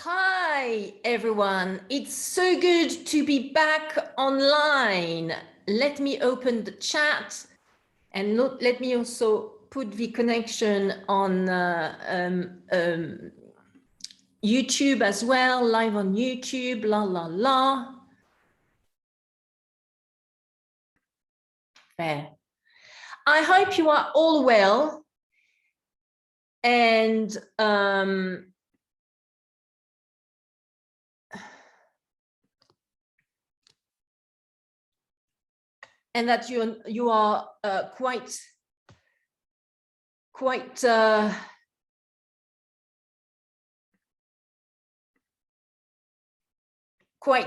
Hi, everyone. It's so good to be back online. Let me open the chat and let me also put the connection on YouTube as well, live on YouTube, la, la, la. There. I hope you are all well. And that you are quite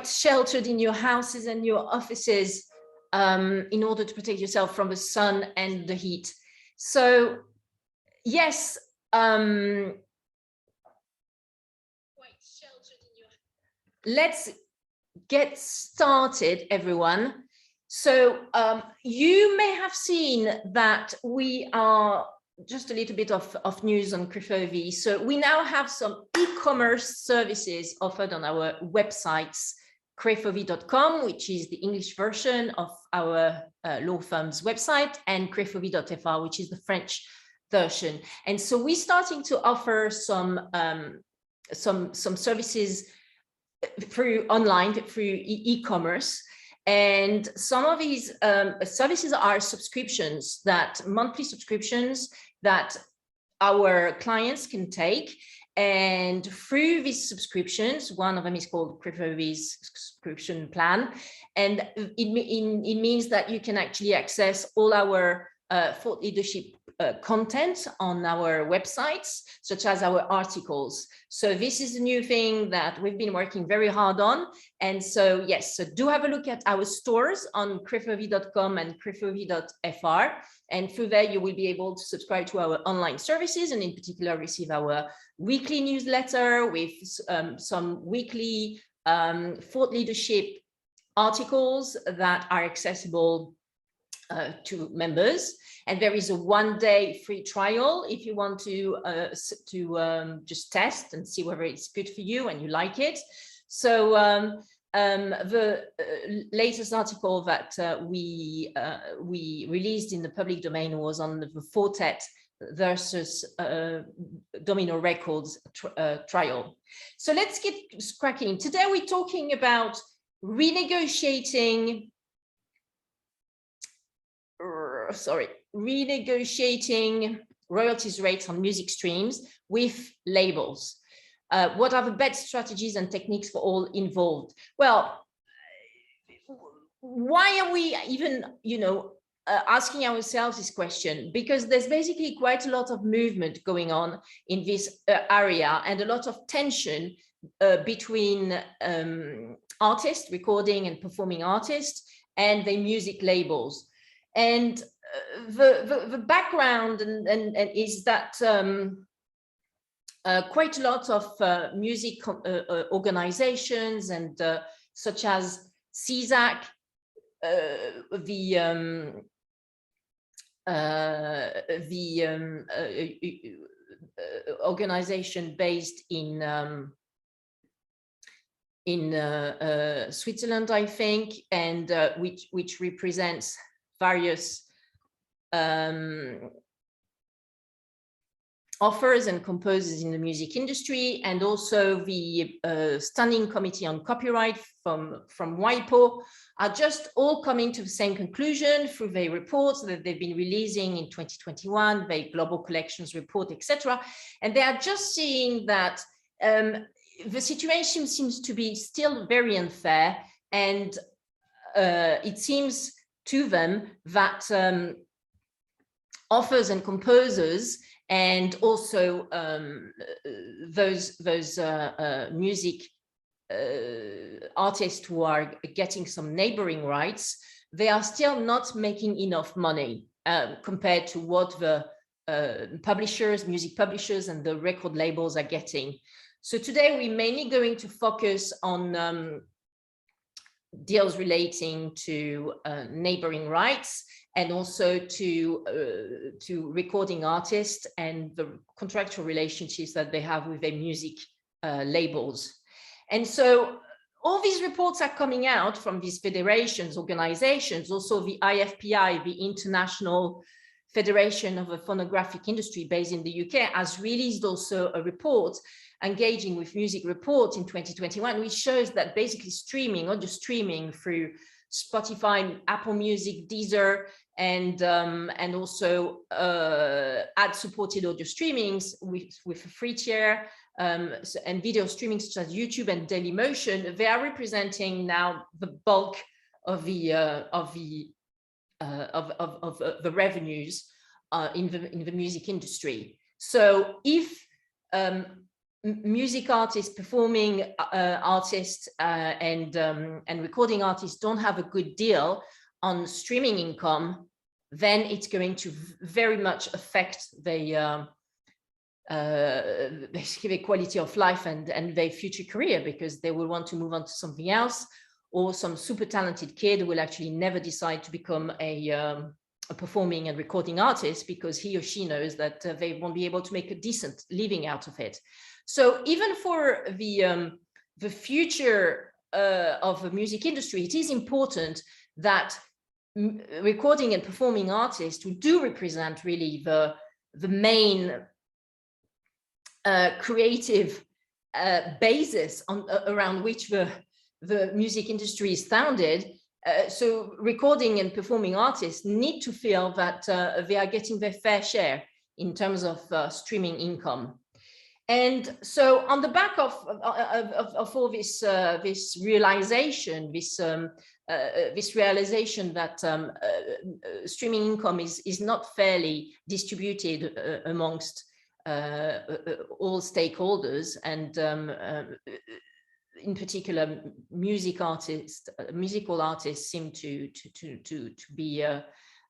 sheltered in your houses and your offices in order to protect yourself from the sun and the heat. So yes, let's get started, everyone. So you may have seen that we are just a little bit of news on Crefovi. So we now have some e-commerce services offered on our websites, crefovi.com, which is the English version of our law firm's website, and crefovi.fr, which is the French version. And so we're starting to offer some services through online, through e-commerce. And some of these services are subscriptions, monthly subscriptions that our clients can take. And through these subscriptions, one of them is called Crefovi's subscription plan. And it means that you can actually access all our thought leadership content on our websites, such as our articles. So this is a new thing that we've been working very hard on. And so, yes, so do have a look at our stores on crefovi.com and crefovi.fr. And through there, you will be able to subscribe to our online services, and in particular, receive our weekly newsletter with some weekly thought leadership articles that are accessible to members. And there is a one-day free trial if you want to just test and see whether it's good for you and you like it. So the latest article that we released in the public domain was on the Fortet versus Domino Records trial. So let's get cracking. Today we're talking about renegotiating royalties rates on music streams with labels. What are the best strategies and techniques for all involved? Well, why are we even, asking ourselves this question? Because there's basically quite a lot of movement going on in this area, and a lot of tension between artists, recording and performing artists, and the music labels. And the background is that quite a lot of music organizations and such as CSAC, the organization based in Switzerland, I think, and which represents various authors and composers in the music industry, and also the Standing Committee on Copyright from WIPO, are just all coming to the same conclusion through their reports that they've been releasing in 2021, their Global Collections Report, etc. And they are just seeing that the situation seems to be still very unfair, and it seems to them that authors and composers, and also those music artists who are getting some neighboring rights, they are still not making enough money compared to what the publishers, music publishers, and the record labels are getting. So today we're mainly going to focus on deals relating to neighboring rights, and also to recording artists and the contractual relationships that they have with their music labels. And so all these reports are coming out from these federations, organizations, also the IFPI, the International Federation of the Phonographic Industry based in the UK, has released also a report, Engaging with Music report in 2021, which shows that basically streaming, audio streaming through Spotify, Apple Music, Deezer, and also ad-supported audio streamings with a free tier, and video streaming such as YouTube and Dailymotion, they are representing now the bulk of the revenues in the music industry. So if music artists, performing artists, and recording artists don't have a good deal on streaming income, then it's going to very much affect the basically the quality of life and their future career, because they will want to move on to something else, or some super talented kid will actually never decide to become a performing and recording artist because he or she knows that they won't be able to make a decent living out of it. So even for the future of the music industry, it is important that recording and performing artists, who do represent really the main creative basis around which the music industry is founded. So recording and performing artists need to feel that they are getting their fair share in terms of streaming income. And so on the back of all this this realization, this realization that streaming income is not fairly distributed amongst all stakeholders, and in particular musical artists seem to be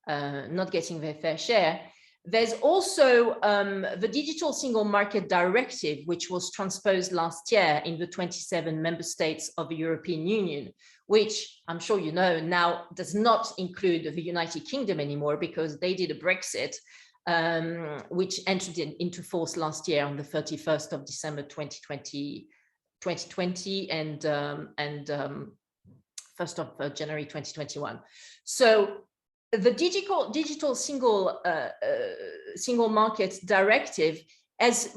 not getting their fair share. There's also the Digital Single Market Directive, which was transposed last year in the 27 member states of the European Union, which I'm sure you know now does not include the United Kingdom anymore, because they did a Brexit, which entered into force last year on the 31st of December 2020 and 1st of January 2021. So the digital single market directive is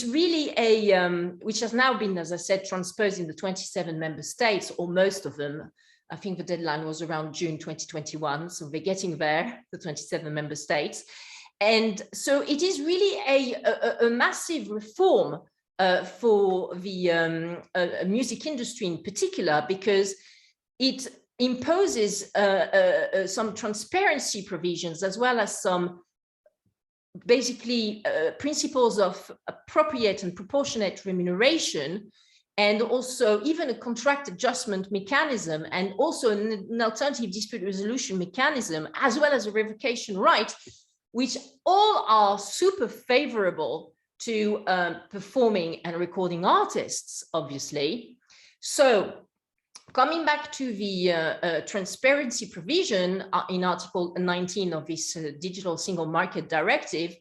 really a which has now been, as I said, transposed in the 27 member states, or most of them. I think the deadline was around June 2021, so they're getting there, the 27 member states. And so it is really a massive reform for the music industry in particular, because it imposes some transparency provisions, as well as some basically principles of appropriate and proportionate remuneration, and also even a contract adjustment mechanism, and also an alternative dispute resolution mechanism, as well as a revocation right, which all are super favorable to performing and recording artists, obviously. So coming back to the transparency provision in Article 19 of this Digital Single Market Directive,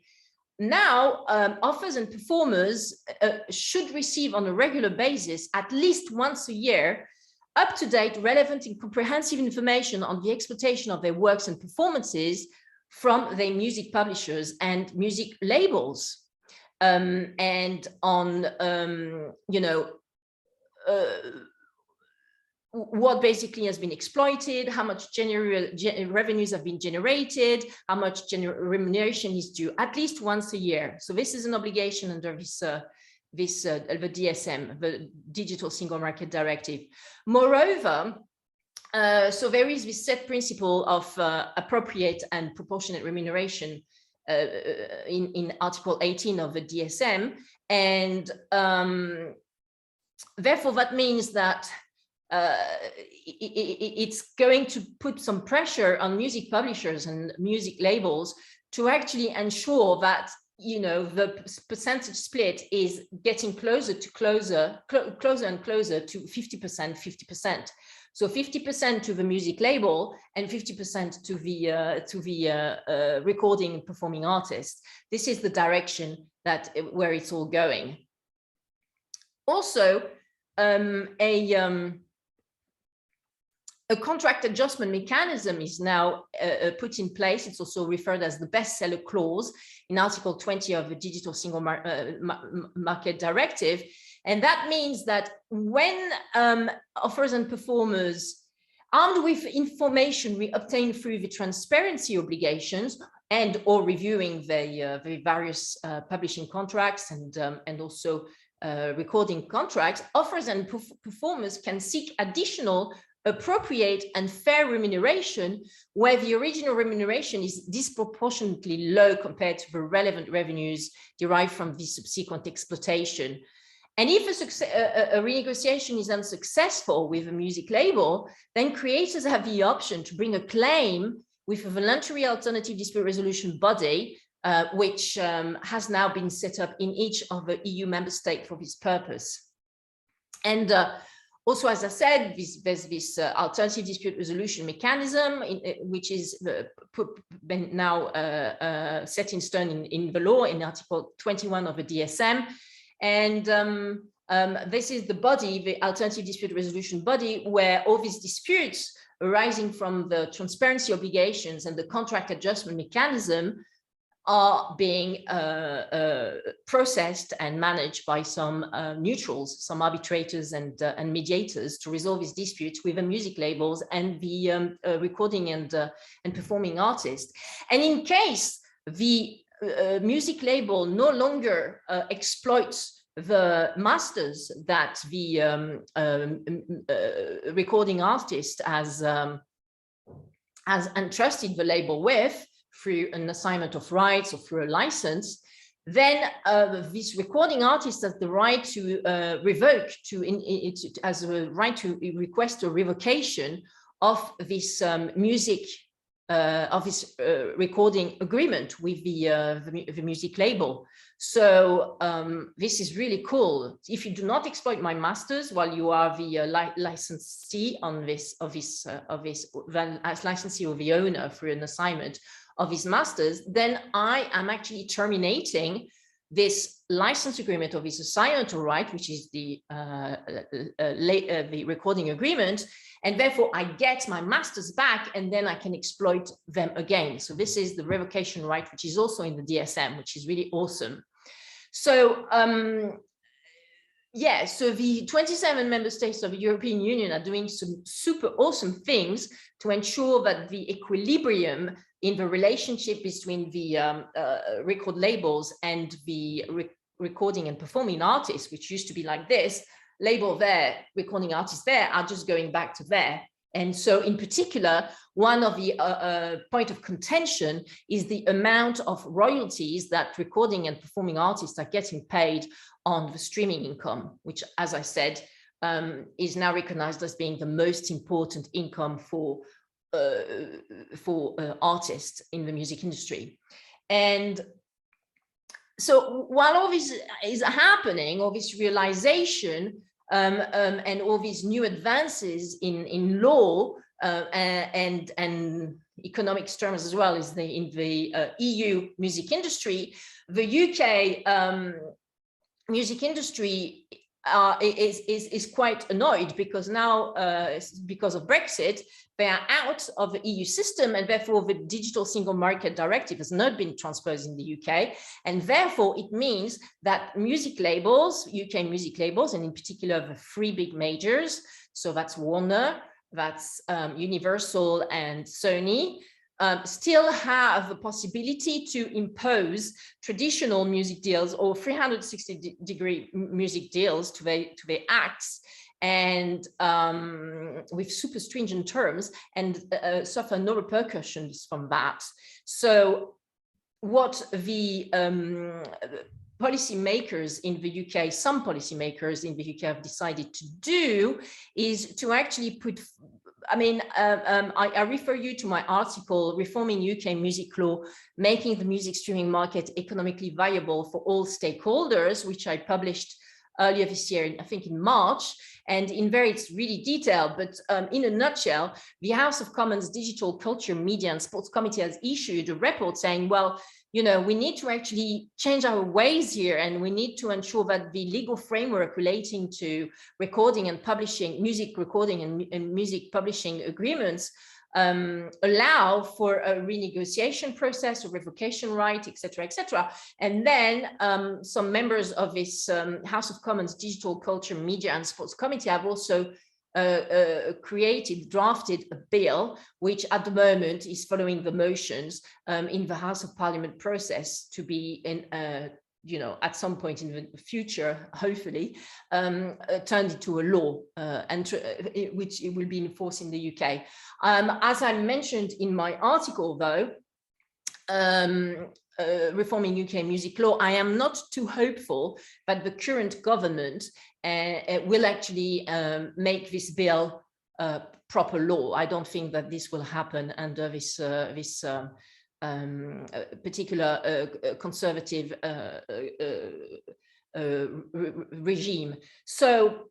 now authors and performers should receive on a regular basis, at least once a year, up-to-date, relevant and comprehensive information on the exploitation of their works and performances from their music publishers and music labels, and on, what basically has been exploited, how much revenues have been generated, how much remuneration is due, at least once a year. So this is an obligation under the DSM, the Digital Single Market Directive. Moreover, so there is this set principle of appropriate and proportionate remuneration in Article 18 of the DSM, and therefore that means that it's going to put some pressure on music publishers and music labels to actually ensure that, you know, the percentage split is getting closer and closer to 50%. So 50% to the music label and 50% to the recording and performing artist. This is the direction where it's all going. Also, a contract adjustment mechanism is now put in place. It's also referred as the bestseller clause in Article 20 of the Digital Single Market Directive. And that means that when offers and performers, armed with information we obtain through the transparency obligations and or reviewing the various publishing contracts and also recording contracts, offers and performers can seek additional appropriate and fair remuneration where the original remuneration is disproportionately low compared to the relevant revenues derived from the subsequent exploitation. And if a renegotiation is unsuccessful with a music label, then creators have the option to bring a claim with a voluntary alternative dispute resolution body, which has now been set up in each of the EU member states for this purpose. And also, as I said, there's this alternative dispute resolution mechanism, which is now set in stone in the law in Article 21 of the DSM. And this is the body, the alternative dispute resolution body, where all these disputes arising from the transparency obligations and the contract adjustment mechanism are being processed and managed by some neutrals, some arbitrators and mediators to resolve these disputes with the music labels and the recording and performing artists. And in case the music label no longer exploits the masters that the recording artist has entrusted the label with, through an assignment of rights or through a license, then this recording artist has the right to revoke, has a right to request a revocation of this music, of this recording agreement with the music label. So this is really cool. If you do not exploit my masters while you are the licensee on this, licensee or the owner through an assignment of his masters, then I am actually terminating this license agreement of his assignment right, which is the recording agreement, and therefore I get my masters back, and then I can exploit them again. So this is the revocation right, which is also in the DSM, which is really awesome. So yeah, so the 27 member states of the European Union are doing some super awesome things to ensure that the equilibrium in the relationship between the record labels and the recording and performing artists, which used to be like this, label there, recording artists there, are just going back to there. And so in particular, one of the point of contention is the amount of royalties that recording and performing artists are getting paid on the streaming income, which, as I said, is now recognized as being the most important income for artists in the music industry. And so while all this is happening, all this realization and all these new advances in law and economics terms as well as in the EU music industry, the UK music industry is quite annoyed because now, because of Brexit, they are out of the EU system, and therefore the Digital Single Market Directive has not been transposed in the UK. And therefore it means that music labels, UK music labels, and in particular the three big majors, so that's Warner, that's Universal and Sony, still have the possibility to impose traditional music deals or 360-degree music deals to their acts, and with super stringent terms, and suffer no repercussions from that. So what the policymakers in the UK, some policymakers in the UK have decided to do is to actually put, I refer you to my article, Reforming UK Music Law, Making the Music Streaming Market Economically Viable for All Stakeholders, which I published earlier this year, I think in March, and it's really detailed, but in a nutshell, the House of Commons Digital Culture, Media and Sports Committee has issued a report saying, well, we need to actually change our ways here, and we need to ensure that the legal framework relating to recording and publishing, music recording and music publishing agreements allow for a renegotiation process, a revocation right, etc., and then some members of this House of Commons Digital Culture, Media and Sports Committee have also drafted a bill, which at the moment is following the motions in the House of Parliament process to be in, at some point in the future, hopefully, turned into a law, which it will be enforced in the UK. As I mentioned in my article, though, reforming UK music law, I am not too hopeful that the current government will actually make this bill proper law. I don't think that this will happen under this particular conservative regime. So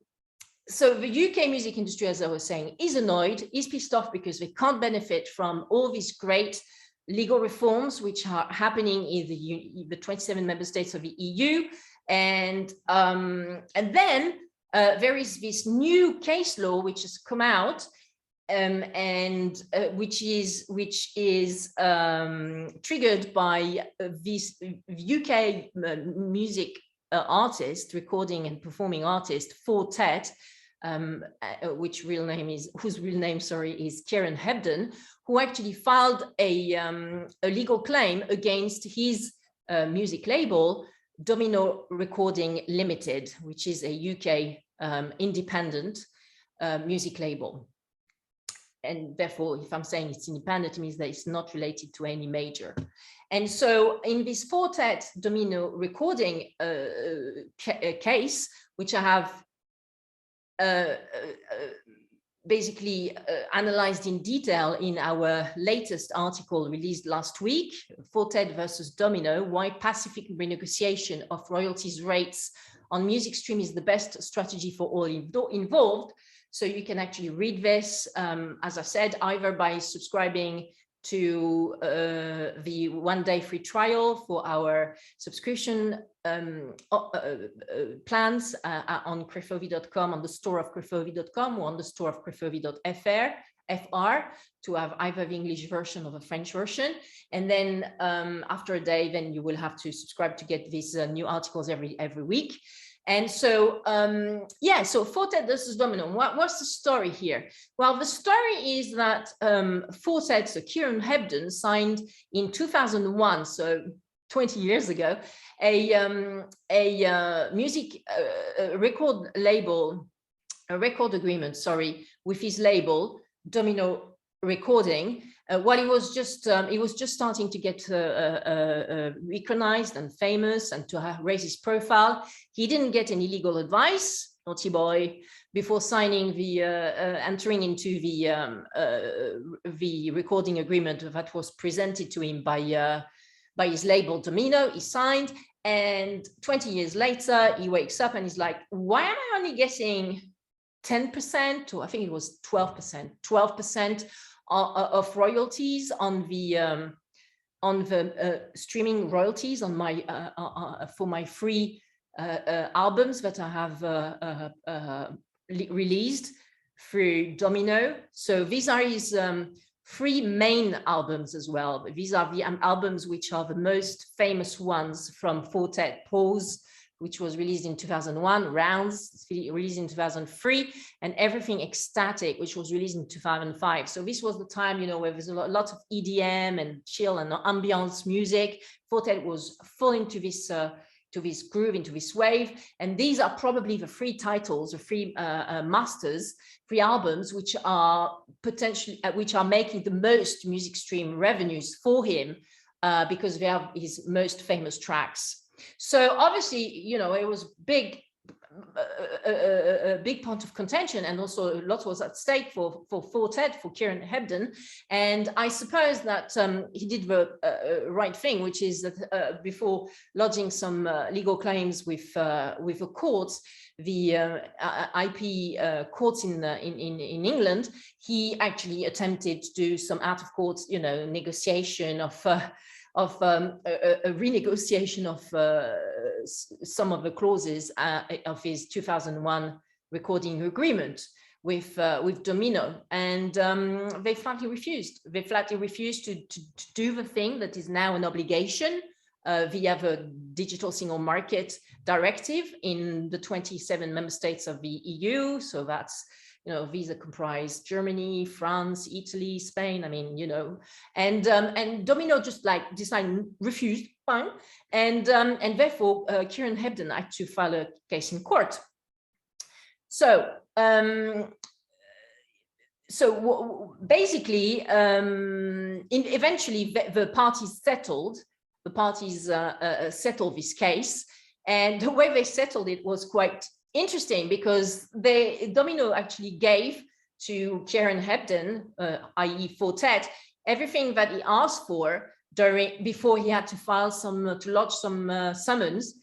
the UK music industry, as I was saying, is annoyed, is pissed off because they can't benefit from all these great legal reforms which are happening in the 27 member states of the EU. And then there is this new case law which has come out, which is triggered by this UK music artist, recording and performing artist, Fortet, whose real name is Kieran Hebden, who actually filed a legal claim against his music label, Domino Recording Limited, which is a UK independent music label. And therefore, if I'm saying it's independent, it means that it's not related to any major. And so in this Fortet Domino Recording case, which I have basically analyzed in detail in our latest article released last week, Fortet versus Domino, why pacific renegotiation of royalties rates on music stream is the best strategy for all involved. So you can actually read this, as I said, either by subscribing to the one-day free trial for our subscription plans on crefovi.com, on the store of crefovi.com, or on the store of crefovi.fr to have either the English version or the French version. And then after a day, then you will have to subscribe to get these new articles every week. And so, so Fortet versus Domino, what's the story here? Well, the story is that Fortet, so Kieran Hebden, signed in 2001, so 20 years ago, a music record agreement, with his label, Domino Recording. While he was just starting to get recognized and famous and to raise his profile, he didn't get any legal advice, naughty boy, before signing entering into the recording agreement that was presented to him by his label Domino. He signed, and 20 years later, he wakes up and he's like, why am I only getting 10%, or I think it was 12% of royalties on the streaming royalties on my for my free albums that I have released through Domino. So these are his three main albums as well. These are the albums which are the most famous ones from Fortet: Pause, which was released in 2001, Rounds, released in 2003, and Everything Ecstatic, which was released in 2005. So this was the time, where there's a lot of EDM and chill and ambience music. Fortet was full into this groove, into this wave. And these are probably the three titles, the three masters, three albums, which are making the most music stream revenues for him, because they are his most famous tracks. So obviously, it was a big point of contention, and also a lot was at stake for Fortet, for Kieran Hebden. And I suppose that he did the right thing, which is that before lodging some legal claims with the courts, the IP courts in England, he actually attempted to do some out of court, negotiation of a renegotiation of some of the clauses of his 2001 recording agreement with Domino, and they flatly refused. They flatly refused to do the thing that is now an obligation via the Digital Single Market Directive in the 27 member states of the EU. So that's, you know, these comprise Germany, France, Italy, Spain. I mean, you know, and Domino just like decided, refused, fine, and therefore Kieran Hebden had to file a case in court. So basically, eventually the parties settled. The parties settled this case, and the way they settled it was quite interesting, because Domino actually gave to Kieran Hebden, i.e. Fortet, everything that he asked for before he had to file to lodge some summons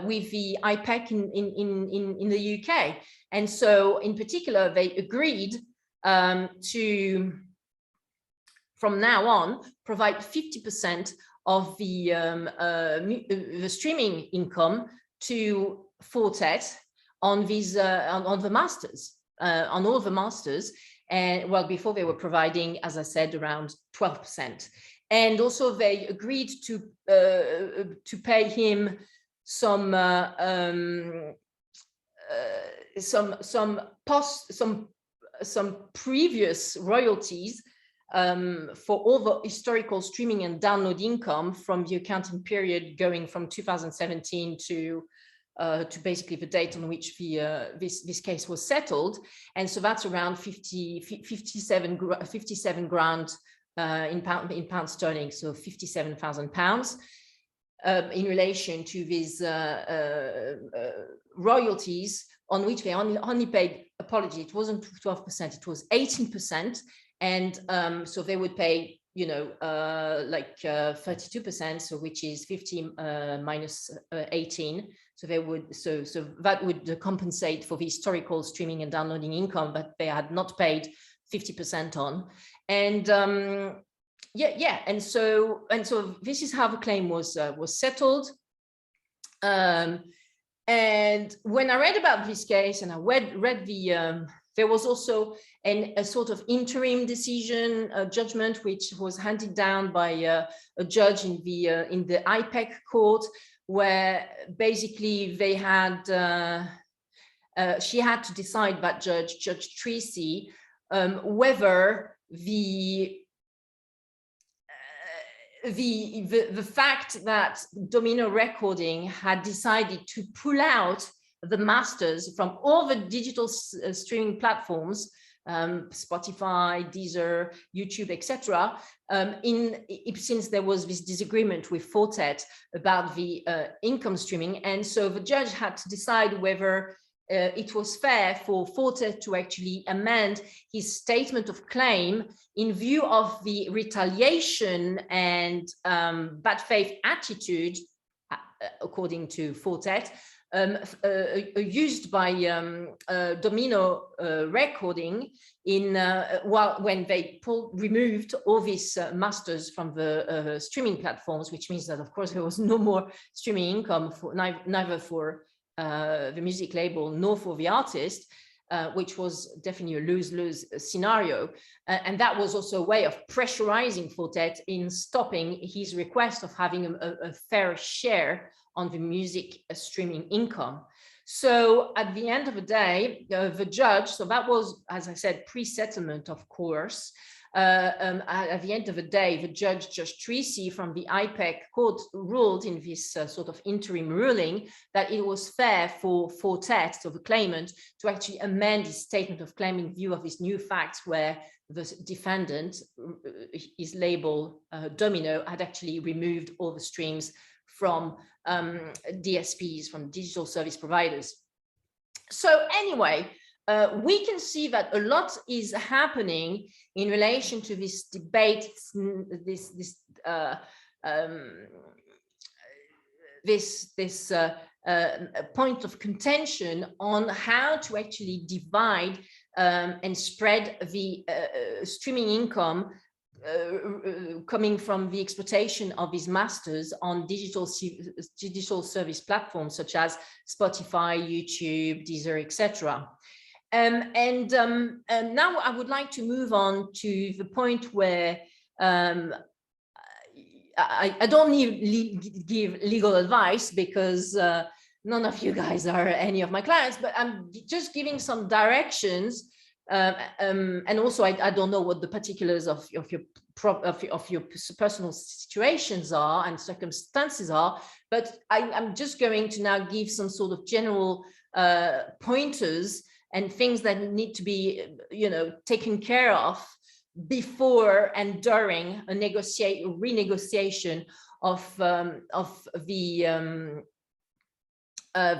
with the IPEC in the UK. And so in particular, they agreed to, from now on, provide 50% of the streaming income to Fortet on these on the masters, on all the masters. And well, before they were providing, as I said, around 12%. And also they agreed to pay him some previous royalties for all the historical streaming and download income from the accounting period going from 2017 to basically the date on which this case was settled. And so that's around 57 grand in pound sterling, so £57,000 in relation to these royalties, on which they only paid, apology, it wasn't 12%, it was 18%. And so they would pay, you know, like 32%, so which is 50 minus 18. So they would, so that would compensate for the historical streaming and downloading income that they had not paid 50% on. And and so this is how the claim was settled. And when I read about this case, and I read the there was also a sort of interim decision, judgment, which was handed down by a judge in the IPEC court, where basically they had she had to decide, that Judge Tracy, whether the fact that Domino Recording had decided to pull out the masters from all the digital streaming platforms, Spotify, Deezer, YouTube, etc., since there was this disagreement with Fortet about the income streaming. And so the judge had to decide whether it was fair for Fortet to actually amend his statement of claim in view of the retaliation and bad faith attitude, according to Fortet, used by Domino Recording when they removed all these masters from the streaming platforms, which means that, of course, there was no more streaming income for neither for the music label nor for the artist, which was definitely a lose-lose scenario. And that was also a way of pressurizing Fortet in stopping his request of having a fair share on the music streaming income. So at the end of the day, the judge, so that was, as I said, pre-settlement, of course. At the end of the day, the Judge Tracy from the IPEC court ruled in this sort of interim ruling that it was fair for Fortet, so the claimant, to actually amend his statement of claim in view of these new facts, where the defendant, his label Domino, had actually removed all the streams from DSPs, from digital service providers. So anyway, we can see that a lot is happening in relation to this debate, this point of contention on how to actually divide and spread the streaming income coming from the exploitation of his masters on digital service platforms such as Spotify, YouTube, Deezer, etc. And now I would like to move on to the point where I don't need give legal advice, because none of you guys are any of my clients, but I'm just giving some directions. And also, I don't know what the particulars of your personal situations are and circumstances are, but I'm just going to now give some sort of general pointers and things that need to be, taken care of before and during a renegotiation of the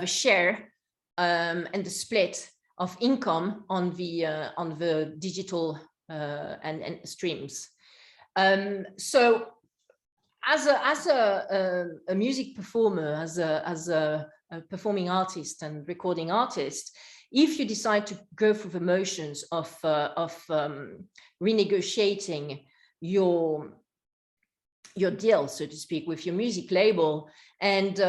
share and the split of income on the digital and streams. So as a music performer, as a performing artist and recording artist, if you decide to go through the motions of renegotiating your deal, so to speak, with your music label, and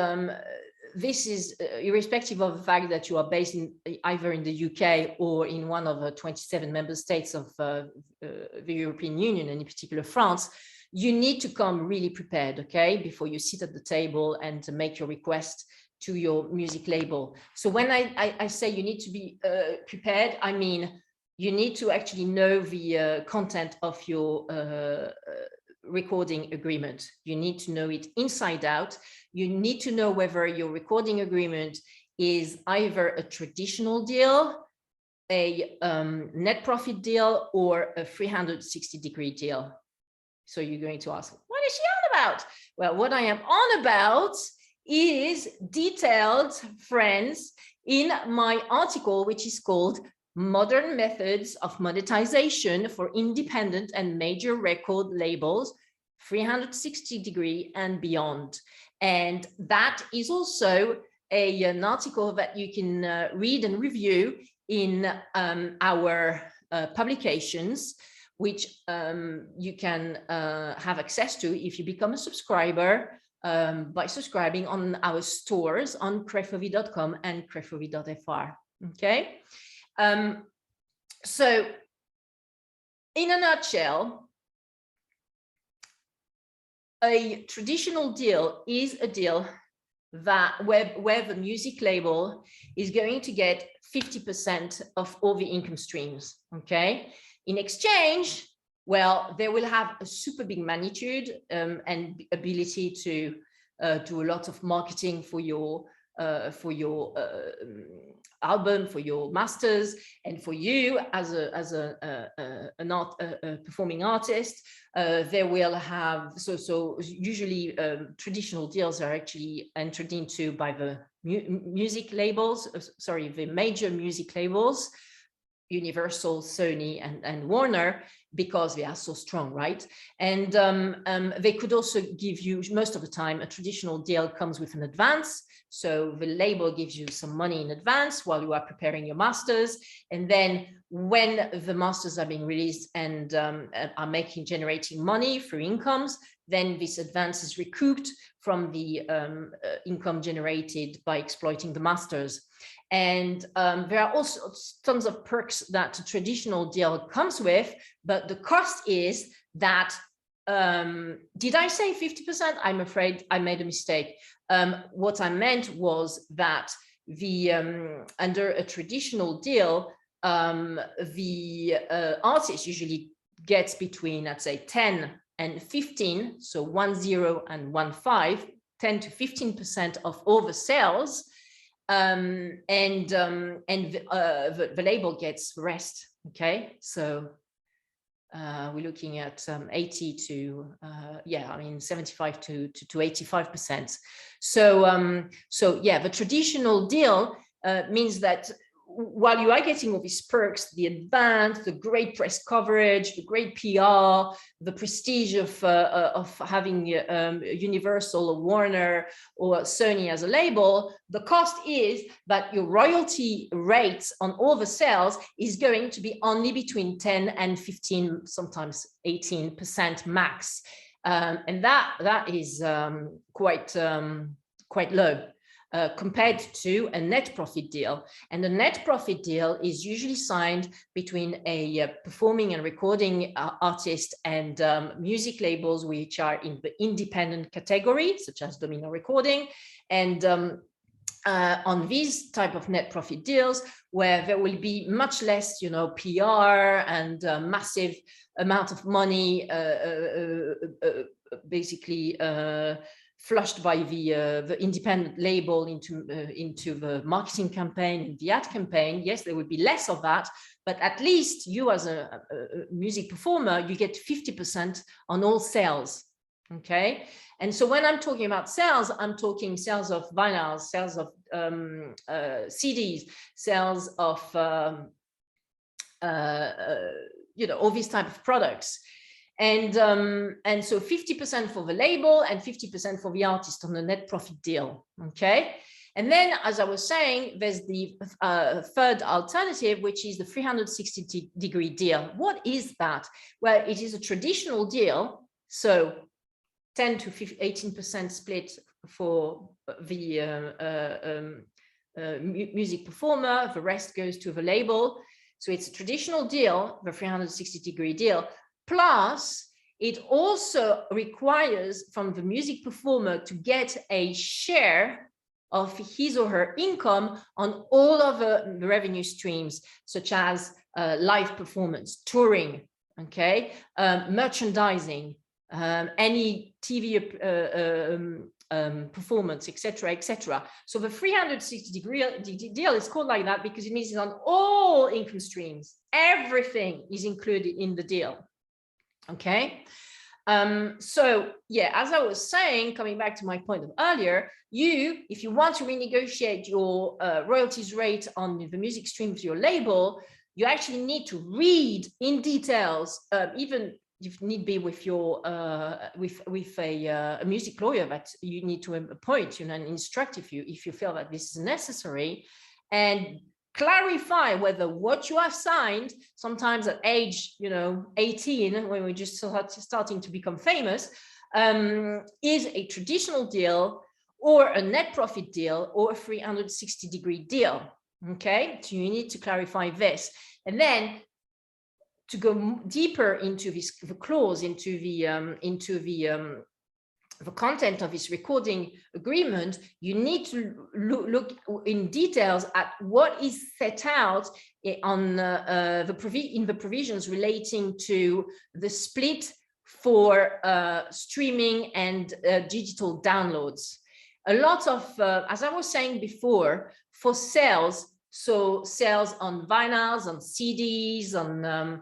this is irrespective of the fact that you are based either in the UK or in one of the 27 member states of the European Union, and in particular France, you need to come really prepared, okay, before you sit at the table and make your request to your music label. So when I say you need to be prepared, I mean you need to actually know the content of your recording agreement. You need to know it inside out. You need to know whether your recording agreement is either a traditional deal, a net profit deal, or a 360-degree deal. So you're going to ask, what is she on about? Well, what I am on about is detailed, friends, in my article, which is called Modern Methods of Monetization for Independent and Major Record Labels, 360-degree and beyond. And that is also an article that you can read and review in our publications, which you can have access to if you become a subscriber by subscribing on our stores on crefovi.com and crefovi.fr. Okay. So in a nutshell, a traditional deal is a deal that where the music label is going to get 50% of all the income streams. Okay. In exchange, well, they will have a super big magnitude and ability to do a lot of marketing for your album, for your masters, and for you as a performing artist. They will have so usually traditional deals are actually entered into by the music labels. The major music labels. Universal, Sony, and Warner, because they are so strong, right? And they could also give you, most of the time, a traditional deal comes with an advance. So the label gives you some money in advance while you are preparing your masters. And then when the masters are being released and are generating money through incomes, then this advance is recouped from the income generated by exploiting the masters. And there are also tons of perks that a traditional deal comes with, but the cost is that, did I say 50%? I'm afraid I made a mistake. What I meant was that the under a traditional deal, the artist usually gets between, let's say, 10 and 15, so 10 and 15, 10 to 15% of all the sales. And the label gets the rest. Okay, so we're looking at 80 to 75 to 85%. So yeah, the traditional deal means that while you are getting all these perks, the advance, the great press coverage, the great PR, the prestige of having Universal or Warner or Sony as a label, the cost is that your royalty rates on all the sales is going to be only between 10 and 15, sometimes 18% max. And that is quite low. Compared to a net profit deal. And the net profit deal is usually signed between a performing and recording artist and music labels, which are in the independent category, such as Domino Recording. And on these type of net profit deals, where there will be much less, PR and massive amount of money, basically flushed by the independent label into the marketing campaign and the ad campaign. Yes, there would be less of that, but at least you as a music performer, you get 50% on all sales, okay? And so when I'm talking about sales, I'm talking sales of vinyls, sales of CDs, sales of, all these type of products. And so 50% for the label and 50% for the artist on the net profit deal, okay? And then, as I was saying, there's the third alternative, which is the 360-degree deal. What is that? Well, it is a traditional deal, so 10 to 18% split for the music performer, the rest goes to the label. So it's a traditional deal, the 360-degree deal. Plus, it also requires from the music performer to get a share of his or her income on all of the revenue streams, such as live performance, touring, okay, merchandising, any TV performance, etc., etc. So the 360-degree deal is called like that because it means it's on all income streams. Everything is included in the deal. Okay, so yeah, as I was saying, coming back to my point of earlier, if you want to renegotiate your royalties rate on the music stream of your label, you actually need to read in details, even if need be with your with a music lawyer that you need to appoint, and instruct if you feel that this is necessary, and clarify whether what you have signed, sometimes at age 18, when we're just starting to become famous, is a traditional deal or a net profit deal or a 360-degree deal. Okay, so you need to clarify this, and then to go deeper into the clause, into the content of this recording agreement, you need to look in details at what is set out on in the provisions relating to the split for streaming and digital downloads. A lot of, as I was saying before, for sales, so sales on vinyls, on CDs, on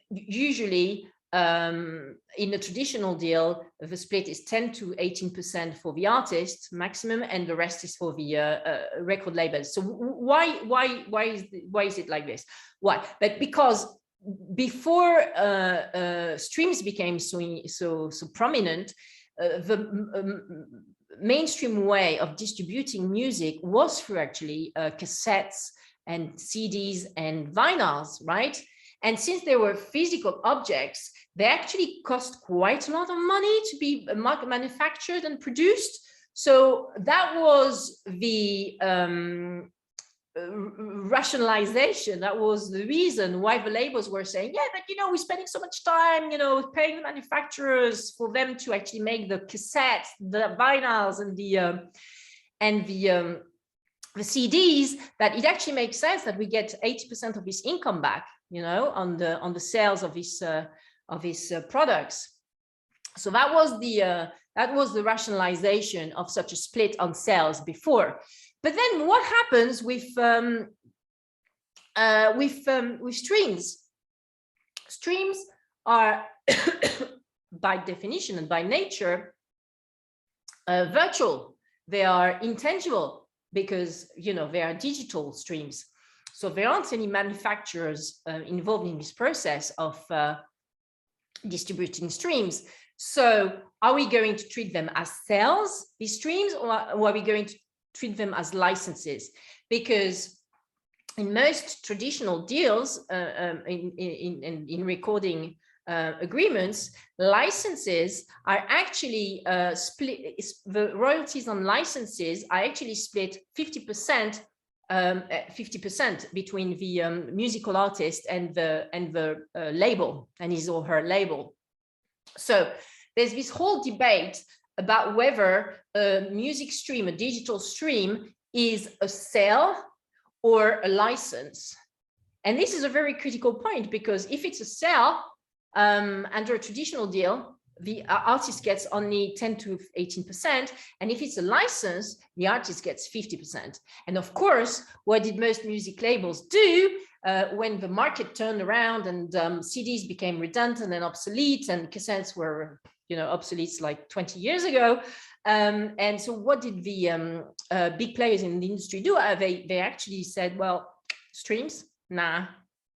usually in a traditional deal, the split is 10 to 18% for the artist maximum, and the rest is for the record labels. So why is it like this? Why? But because before streams became so prominent, the mainstream way of distributing music was through actually cassettes and CDs and vinyls, right? And since they were physical objects, they actually cost quite a lot of money to be manufactured and produced. So that was the rationalization. That was the reason why the labels were saying, yeah, but we're spending so much time, paying the manufacturers for them to actually make the cassettes, the vinyls, and the CDs, that it actually makes sense that we get 80% of this income back, on the sales of these products. So that was the rationalization of such a split on sales before. But then what happens with streams? Streams are by definition and by nature virtual. They are intangible. because, you know, they are digital streams. So there aren't any manufacturers involved in this process of distributing streams. So are we going to treat them as sales, these streams, or are we going to treat them as licenses? Because in most traditional deals in recording agreements, licenses are actually split. The royalties on licenses are actually split 50% between the musical artist and the label, and his or her label. So there's this whole debate about whether a music stream, a digital stream, is a sale or a license. And this is a very critical point, because if it's a sale under a traditional deal, the artist gets only 10 to 18%. And if it's a license, the artist gets 50%. And of course, what did most music labels do when the market turned around and CDs became redundant and obsolete, and cassettes were, you know, obsolete like 20 years ago? And so what did the big players in the industry do? They actually said, well, streams, nah,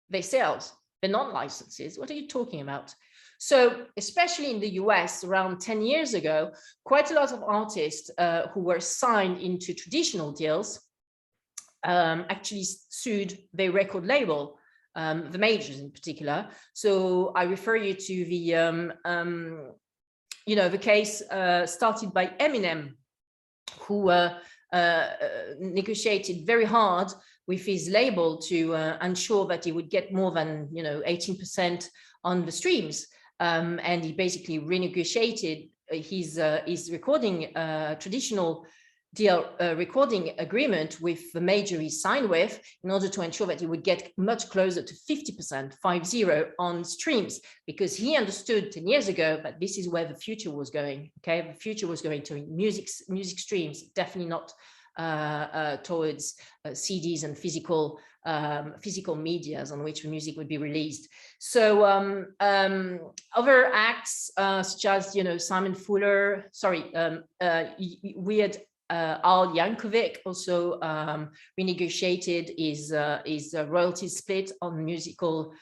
they're sales, they're not licenses. What are you talking about? So especially in the US around 10 years ago, quite a lot of artists who were signed into traditional deals actually sued their record label, the majors in particular. So I refer you to the, you know, the case started by Eminem, who negotiated very hard with his label to ensure that he would get more than, you know, 18% on the streams. And he basically renegotiated his recording traditional deal recording agreement with the major he signed with, in order to ensure that he would get much closer to 50%, 50, on streams, because he understood 10 years ago that this is where the future was going. Okay, the future was going to music streams, definitely not towards CDs and physical medias on which music would be released. So other acts such as, you know, Simon Fuller, we had Al Yankovic also renegotiated his royalties split on musical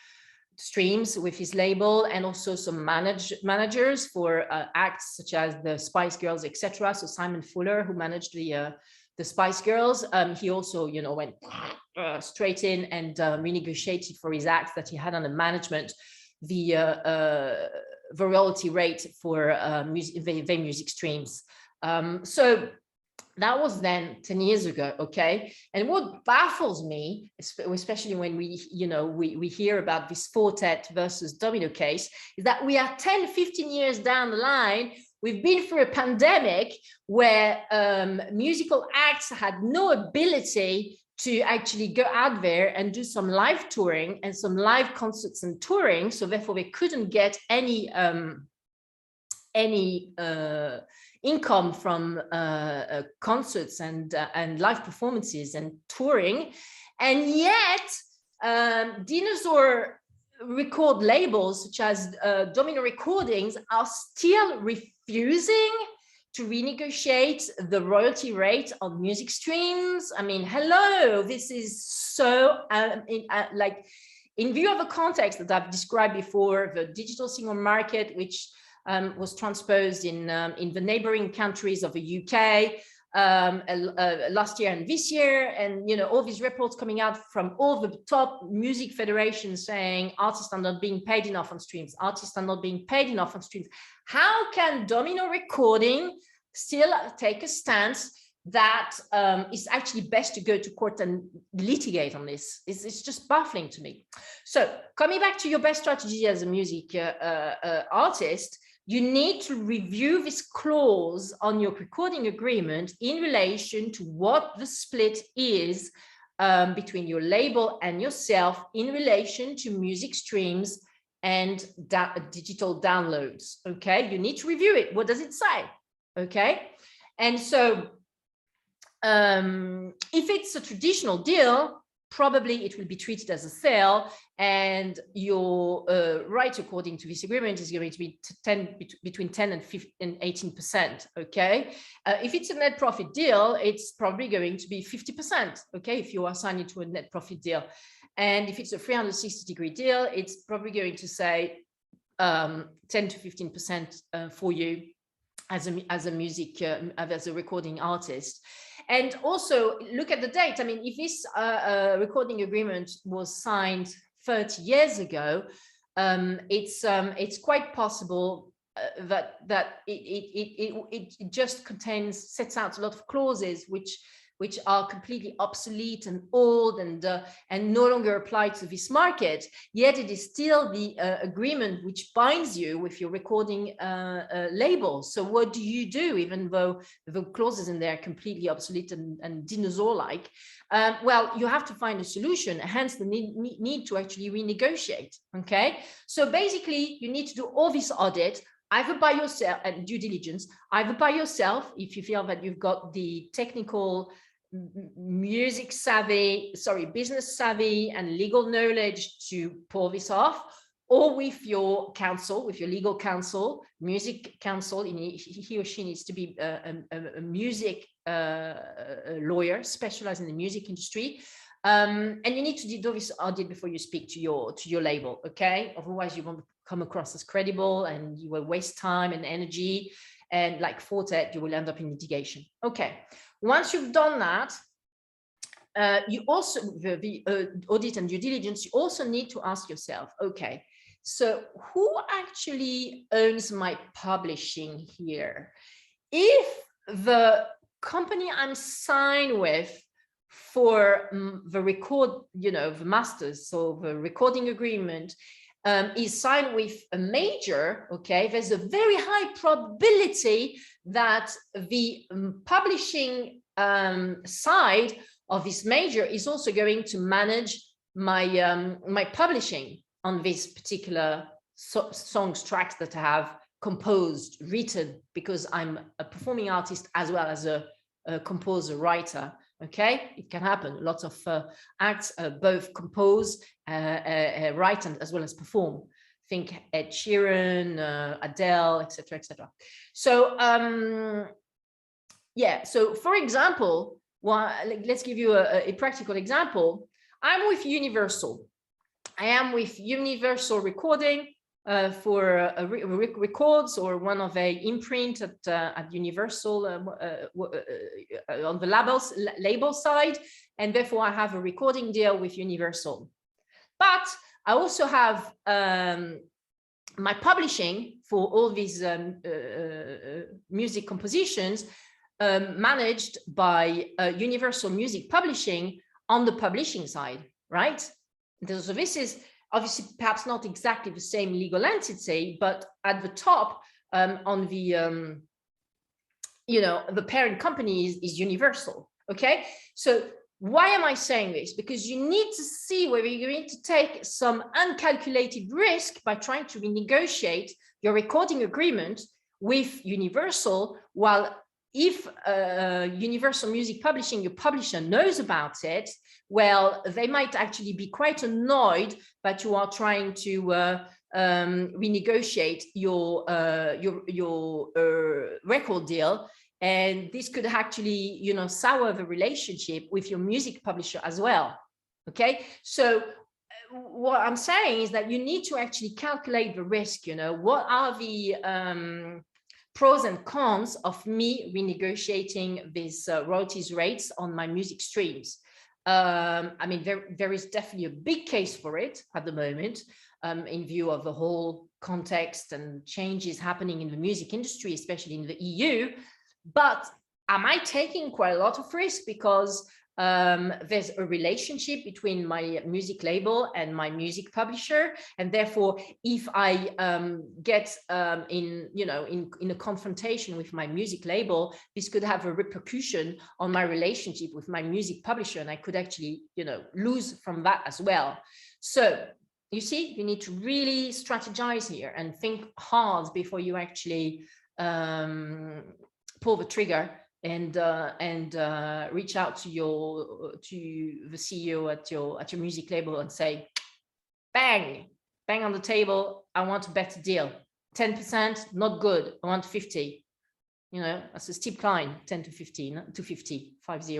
streams with his label, and also some managers for acts such as the Spice Girls, etc. So Simon Fuller, who managed the Spice Girls, he also, you know, went straight in and renegotiated for his acts that he had under management the royalty rate for their music streams. So that was then 10 years ago, okay? And what baffles me, especially when we hear about this Fortet versus Domino case, is that we are 10, 15 years down the line. We've been through a pandemic where musical acts had no ability to actually go out there and do some live touring and some live concerts and touring. So therefore they couldn't get any income from concerts and live performances and touring. And yet dinosaur record labels such as Domino Recordings are still refusing to renegotiate the royalty rate on music streams. I mean, hello, this is so like, in view of the context that I've described before, the digital single market, which was transposed in the neighboring countries of the UK last year and this year, and, you know, all these reports coming out from all the top music federations saying artists are not being paid enough on streams, artists are not being paid enough on streams. How can Domino Recording still take a stance that it's actually best to go to court and litigate on this? It's just baffling to me. So coming back to your best strategy as a music artist, you need to review this clause on your recording agreement in relation to what the split is between your label and yourself in relation to music streams and digital downloads. Okay, you need to review it. What does it say? Okay, and so if it's a traditional deal, probably it will be treated as a sale, and your right according to this agreement is going to be between 10 and 18%. Okay, if it's a net profit deal, it's probably going to be 50%. Okay, if you are signing to a net profit deal, and if it's a 360-degree deal, it's probably going to say 10 to 15% for you as a recording artist. And also look at the date. I mean, if this recording agreement was signed 30 years ago, it's quite possible that it just sets out a lot of clauses which are completely obsolete and old and no longer apply to this market. Yet it is still the agreement which binds you with your recording label. So what do you do, even though the clauses in there are completely obsolete and dinosaur-like? Well, you have to find a solution, hence the need to actually renegotiate. Okay, so basically you need to do all this audit, either by yourself and due diligence, either by yourself if you feel that you've got the technical, business savvy and legal knowledge to pull this off, or with your counsel, with your legal counsel, music counsel. He or she needs to be a music lawyer specialized in the music industry. And you need to do this audit before you speak to your label. Okay, otherwise you won't come across as credible, and you will waste time and energy, and like Fortet, you will end up in litigation. Okay, once you've done that, you also, the audit and due diligence, you also need to ask yourself, okay, so who actually owns my publishing here? If the company I'm signed with for the the masters, so the recording agreement, is signed with a major, okay, there's a very high probability that the publishing side of this major is also going to manage my my publishing on this particular songs, tracks that I have composed, written, because I'm a performing artist as well as a composer, writer. Okay, it can happen. Lots of acts both compose, write, and as well as perform. Think Ed Sheeran, Adele, etc., etc. So yeah. So for example, let's give you a practical example. I'm with Universal. I am with Universal Recording for records, or one of a imprint at Universal on the label side, and therefore I have a recording deal with Universal. But I also have my publishing for all these music compositions managed by Universal Music Publishing on the publishing side, right? So this is obviously perhaps not exactly the same legal entity, but at the top on the the parent company is Universal. Okay, so why am I saying this? Because you need to see whether you're going to take some uncalculated risk by trying to renegotiate your recording agreement with Universal, while if Universal Music Publishing, your publisher, knows about it, well, they might actually be quite annoyed that you are trying to renegotiate your record deal, and this could actually, sour the relationship with your music publisher as well. Okay, so what I'm saying is that you need to actually calculate the risk. What are the pros and cons of me renegotiating these royalties rates on my music streams? I mean, there is definitely a big case for it at the moment, in view of the whole context and changes happening in the music industry, especially in the EU. But am I taking quite a lot of risk, because there's a relationship between my music label and my music publisher, and therefore if I get in a confrontation with my music label, this could have a repercussion on my relationship with my music publisher, and I could actually lose from that as well. So you see, you need to really strategize here and think hard before you actually pull the trigger and reach out to the CEO at your music label and say, bang on the table, I want a better deal. 10%, not good. I want 50. You know, that's a steep climb, 10 to 15 to 50, 50.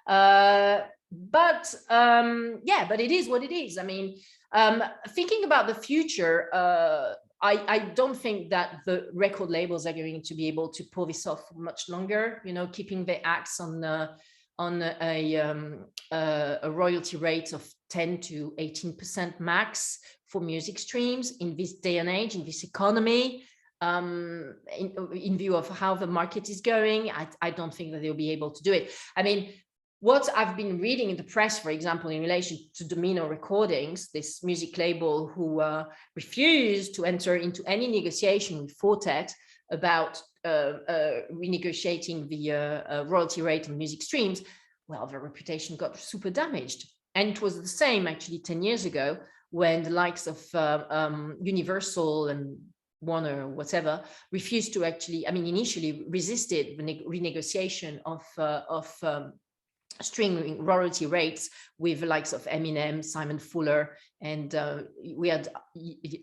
Yeah, but it is what it is. I mean, thinking about the future, I don't think that the record labels are going to be able to pull this off for much longer, you know, keeping their acts on a royalty rate of 10 to 18% max for music streams in this day and age, in this economy. In view of how the market is going, I don't think that they'll be able to do it. I mean, what I've been reading in the press, for example, in relation to Domino Recordings, this music label who refused to enter into any negotiation with Fortet about renegotiating the royalty rate on music streams, well, their reputation got super damaged. And it was the same actually 10 years ago when the likes of Universal and Warner or whatever refused to actually, I mean, initially resisted the renegotiation of streaming royalty rates with the likes of Eminem, Simon Fuller, and we had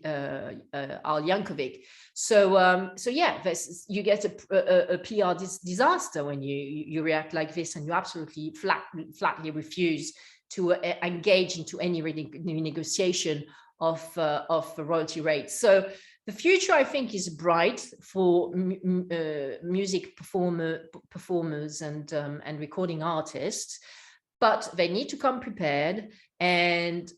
Al Yankovic. So yeah, you get a PR disaster when you react like this, and you absolutely flatly refuse to engage into any renegotiation of the royalty rates. So the future, I think, is bright for music performers and recording artists, but they need to come prepared, and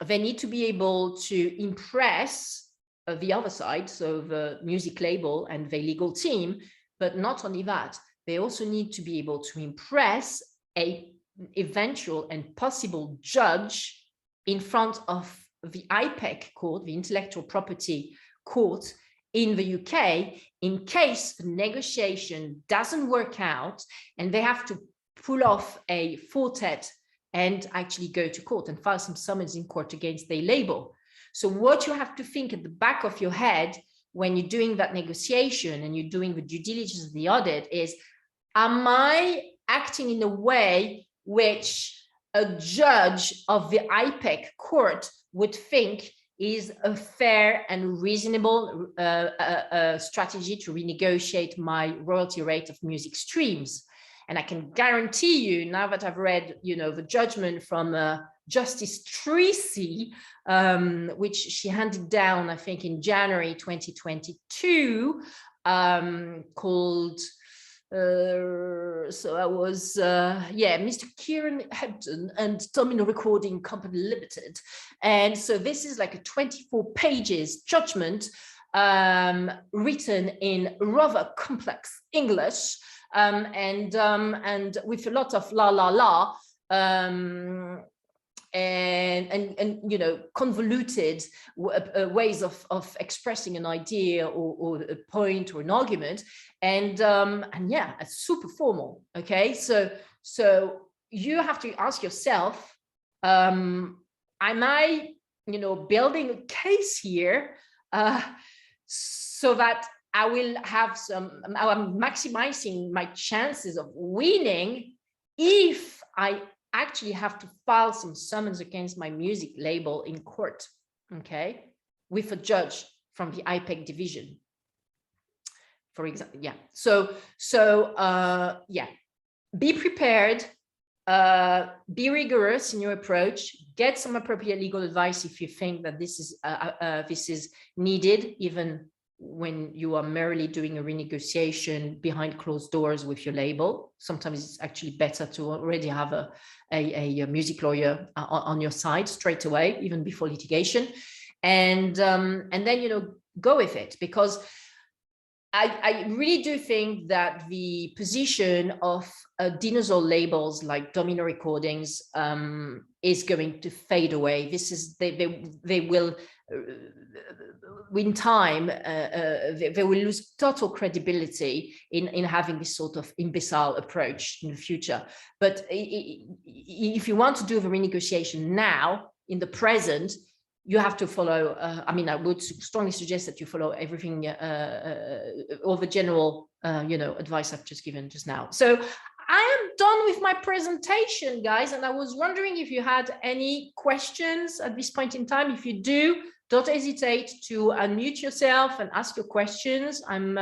they need to be able to impress the other side, so the music label and the legal team. But not only that, they also need to be able to impress a eventual and possible judge in front of the IPEC court, the intellectual property court in the UK, in case the negotiation doesn't work out and they have to pull off a Fortet and actually go to court and file some summons in court against their label. So what you have to think at the back of your head when you're doing that negotiation and you're doing the due diligence of the audit is, am I acting in a way which a judge of the IPEC court would think is a fair and reasonable strategy to renegotiate my royalty rate of music streams? And I can guarantee you, now that I've read, you know, the judgment from Justice Treacy, which she handed down, I think, in January 2022, called so I was Mr. Kieran Hebden and Domino Recording Company Limited, and so this is like a 24 pages judgment written in rather complex English, and with a lot of and you know, convoluted ways of expressing an idea or a point or an argument, and yeah, it's super formal. Okay, so you have to ask yourself, am I, you know, building a case here so that I will have I'm maximizing my chances of winning if I actually have to file some summons against my music label in court, okay, with a judge from the IPEC division, for example. Yeah, so yeah, be prepared, be rigorous in your approach, get some appropriate legal advice if you think that this is needed, even when you are merely doing a renegotiation behind closed doors with your label. Sometimes it's actually better to already have a music lawyer on your side straight away, even before litigation, and then, you know, go with it, because I really do think that the position of dinosaur labels like Domino Recordings is going to fade away. This is they will in time they will lose total credibility in having this sort of imbecile approach in the future. But if you want to do the renegotiation now, in the present, you have to follow, I mean, I would strongly suggest that you follow everything, all the general, advice I've just given just now. So I am done with my presentation, guys, and I was wondering if you had any questions at this point in time. If you do, don't hesitate to unmute yourself and ask your questions. I'm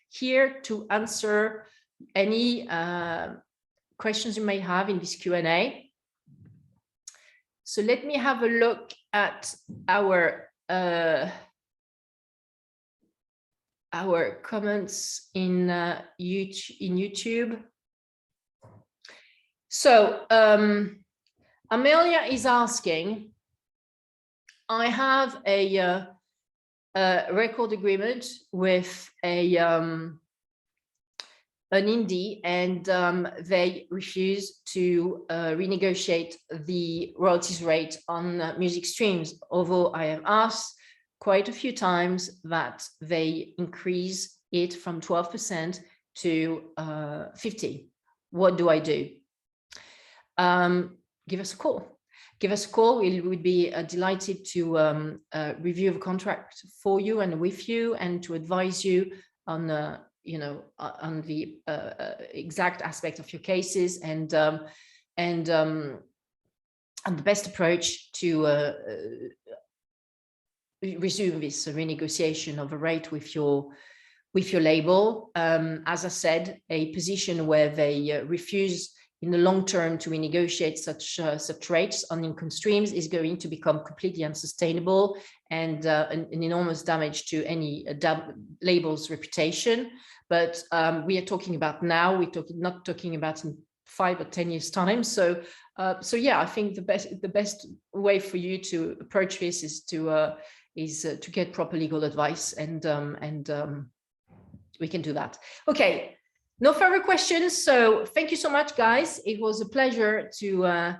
here to answer any questions you may have in this Q&A. So let me have a look at our comments in YouTube. So Amelia is asking, I have a record agreement with an indie, and they refuse to renegotiate the royalties rate on music streams, although I have asked quite a few times that they increase it from 12% to 50%. What do I do? Give us a call. Give us a call. We would be delighted to review the contract for you and with you, and to advise you on on the exact aspect of your cases, and the best approach to resume this renegotiation of a rate with your label. As I said, a position where they refuse in the long term to renegotiate such rates on income streams is going to become completely unsustainable, and an enormous damage to any label's reputation. But we are talking about now. We're not talking about in 5 or 10 years' time. So yeah, I think the best way for you to approach this is to get proper legal advice, and we can do that. Okay. No further questions. So thank you so much, guys. It was a pleasure to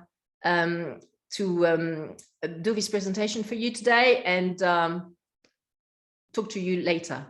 do this presentation for you today, and talk to you later.